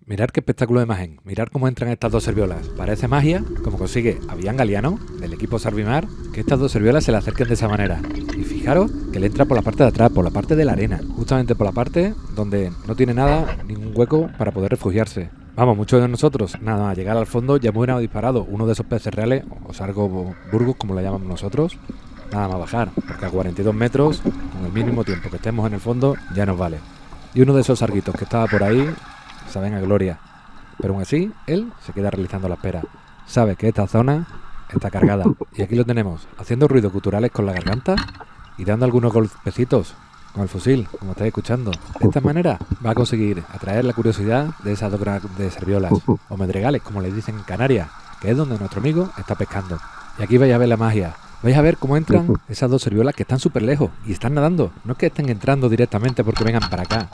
Mirad qué espectáculo de imagen, mirad cómo entran estas dos serviolas. Parece magia, como consigue Avián Galiano, del equipo Sarvimar, que estas dos serviolas se le acerquen de esa manera. Y fijaros que le entra por la parte de atrás, por la parte de la arena, justamente por la parte donde no tiene nada, ningún hueco para poder refugiarse. Vamos, muchos de nosotros, nada más llegar al fondo ya hubiéramos disparado uno de esos peces reales, o sargo burgos como lo llamamos nosotros, nada más bajar, porque a 42 metros, con el mínimo tiempo que estemos en el fondo, ya nos vale. Y uno de esos sarguitos que estaba por ahí, saben a gloria, pero aún así él se queda realizando la espera. Sabe que esta zona está cargada y aquí lo tenemos haciendo ruidos guturales con la garganta y dando algunos golpecitos con el fusil, como estáis escuchando. De esta manera va a conseguir atraer la curiosidad de esas dos grandes serviolas o medregales, como les dicen en Canarias, que es donde nuestro amigo está pescando. Y aquí vais a ver la magia. Vais a ver cómo entran esas dos serviolas que están súper lejos y están nadando. No es que estén entrando directamente porque vengan para acá.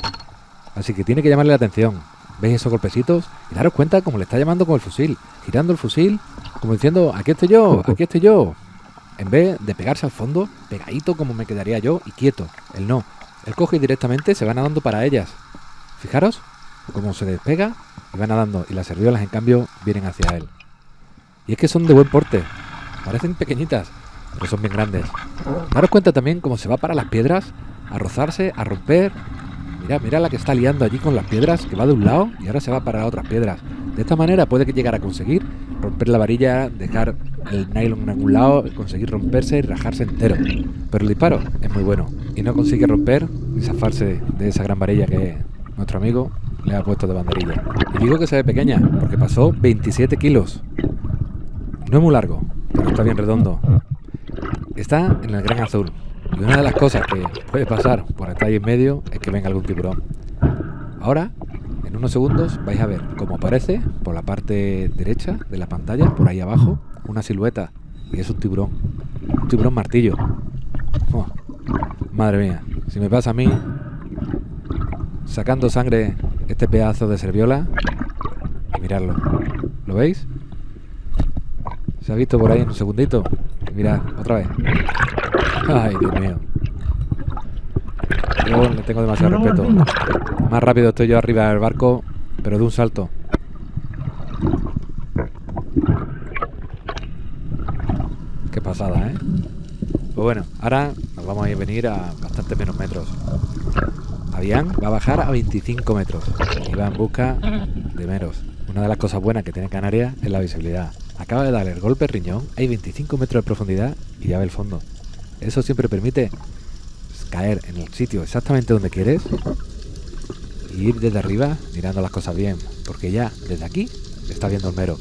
Así que tiene que llamarle la atención. ¿Veis esos golpecitos? Y daros cuenta cómo le está llamando con el fusil, girando el fusil, como diciendo, aquí estoy yo, aquí estoy yo. En vez de pegarse al fondo, pegadito como me quedaría yo y quieto. Él no. Él coge y directamente se va nadando para ellas. Fijaros cómo se despega y va nadando. Y las serviolas, en cambio, vienen hacia él. Y es que son de buen porte. Parecen pequeñitas, pero son bien grandes. Daros cuenta también cómo se va para las piedras, a rozarse, a romper. Mira la que está liando allí con las piedras, que va de un lado y ahora se va para las otras piedras. De esta manera puede llegar a conseguir romper la varilla, dejar el nylon en algún lado, conseguir romperse y rajarse entero. Pero el disparo es muy bueno y no consigue romper ni zafarse de esa gran varilla que nuestro amigo le ha puesto de banderilla. Y digo que se ve pequeña porque pasó 27 kilos. No es muy largo, pero está bien redondo. Está en el Gran Azul. Y una de las cosas que puede pasar por estar ahí en medio es que venga algún tiburón. Ahora, en unos segundos, vais a ver cómo aparece por la parte derecha de la pantalla, por ahí abajo, una silueta. Y es un tiburón. Un tiburón martillo. Oh, madre mía, si me pasa a mí sacando sangre este pedazo de serviola. Y miradlo. ¿Lo veis? Se ha visto por ahí en un segundito. Mirad, otra vez. Ay, Dios mío. Yo le tengo demasiado respeto. Más rápido estoy yo arriba del barco, pero de un salto. Qué pasada, ¿eh? Pues bueno, ahora nos vamos a venir a bastante menos metros. Avián va a bajar a 25 metros y va en busca de meros. Una de las cosas buenas que tiene Canarias es la visibilidad. Acaba de darle el golpe riñón, hay 25 metros de profundidad y ya ve el fondo. Eso siempre permite caer en el sitio exactamente donde quieres y ir desde arriba mirando las cosas bien, porque ya desde aquí está viendo el mero.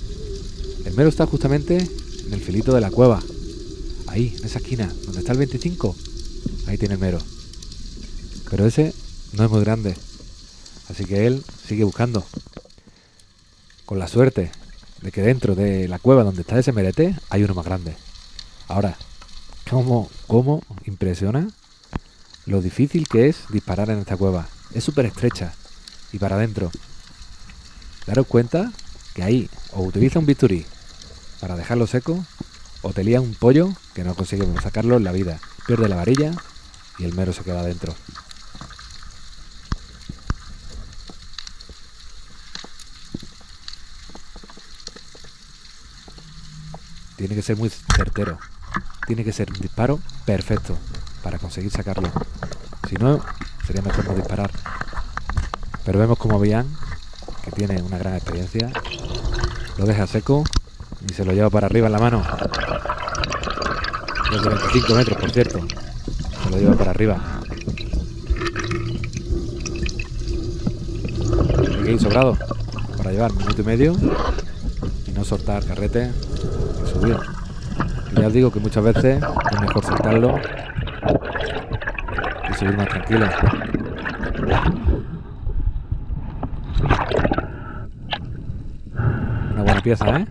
El mero está justamente en el filito de la cueva, ahí, en esa esquina, donde está el 25, ahí tiene el mero. Pero ese no es muy grande, así que él sigue buscando, con la suerte de que dentro de la cueva donde está ese merete hay uno más grande. Ahora, ¿Cómo impresiona lo difícil que es disparar en esta cueva? Es súper estrecha y para adentro. Daros cuenta que ahí o utiliza un bisturí para dejarlo seco o te lía un pollo que no consigue sacarlo en la vida. Pierde la varilla y el mero se queda adentro. Tiene que ser muy certero. Tiene que ser un disparo perfecto para conseguir sacarlo. Si no, sería mejor no disparar. Pero vemos como Avián, que tiene una gran experiencia, lo deja seco y se lo lleva para arriba en la mano. Desde 25 metros, por cierto. Se lo lleva para arriba. Y que sobrado para llevar 1,5 minutos y no soltar carrete y subir. Ya os digo que muchas veces es mejor soltarlo y subir más tranquilo. Una buena pieza, ¿eh?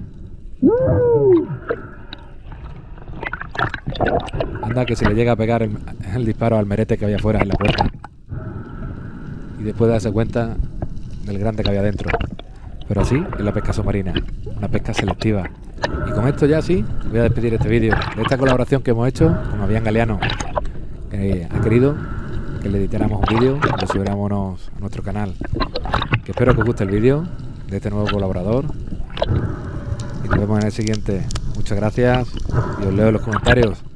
Anda que se le llega a pegar el disparo al merete que había afuera en la puerta. Y después de darse cuenta del grande que había dentro. Pero así es la pesca submarina, una pesca selectiva. Y con esto ya sí, voy a despedir este vídeo de esta colaboración que hemos hecho con Avián Galiano, que ha querido que le editáramos un vídeo y lo subiéramos a nuestro canal. Que espero que os guste el vídeo de este nuevo colaborador. Y nos vemos en el siguiente. Muchas gracias y os leo en los comentarios.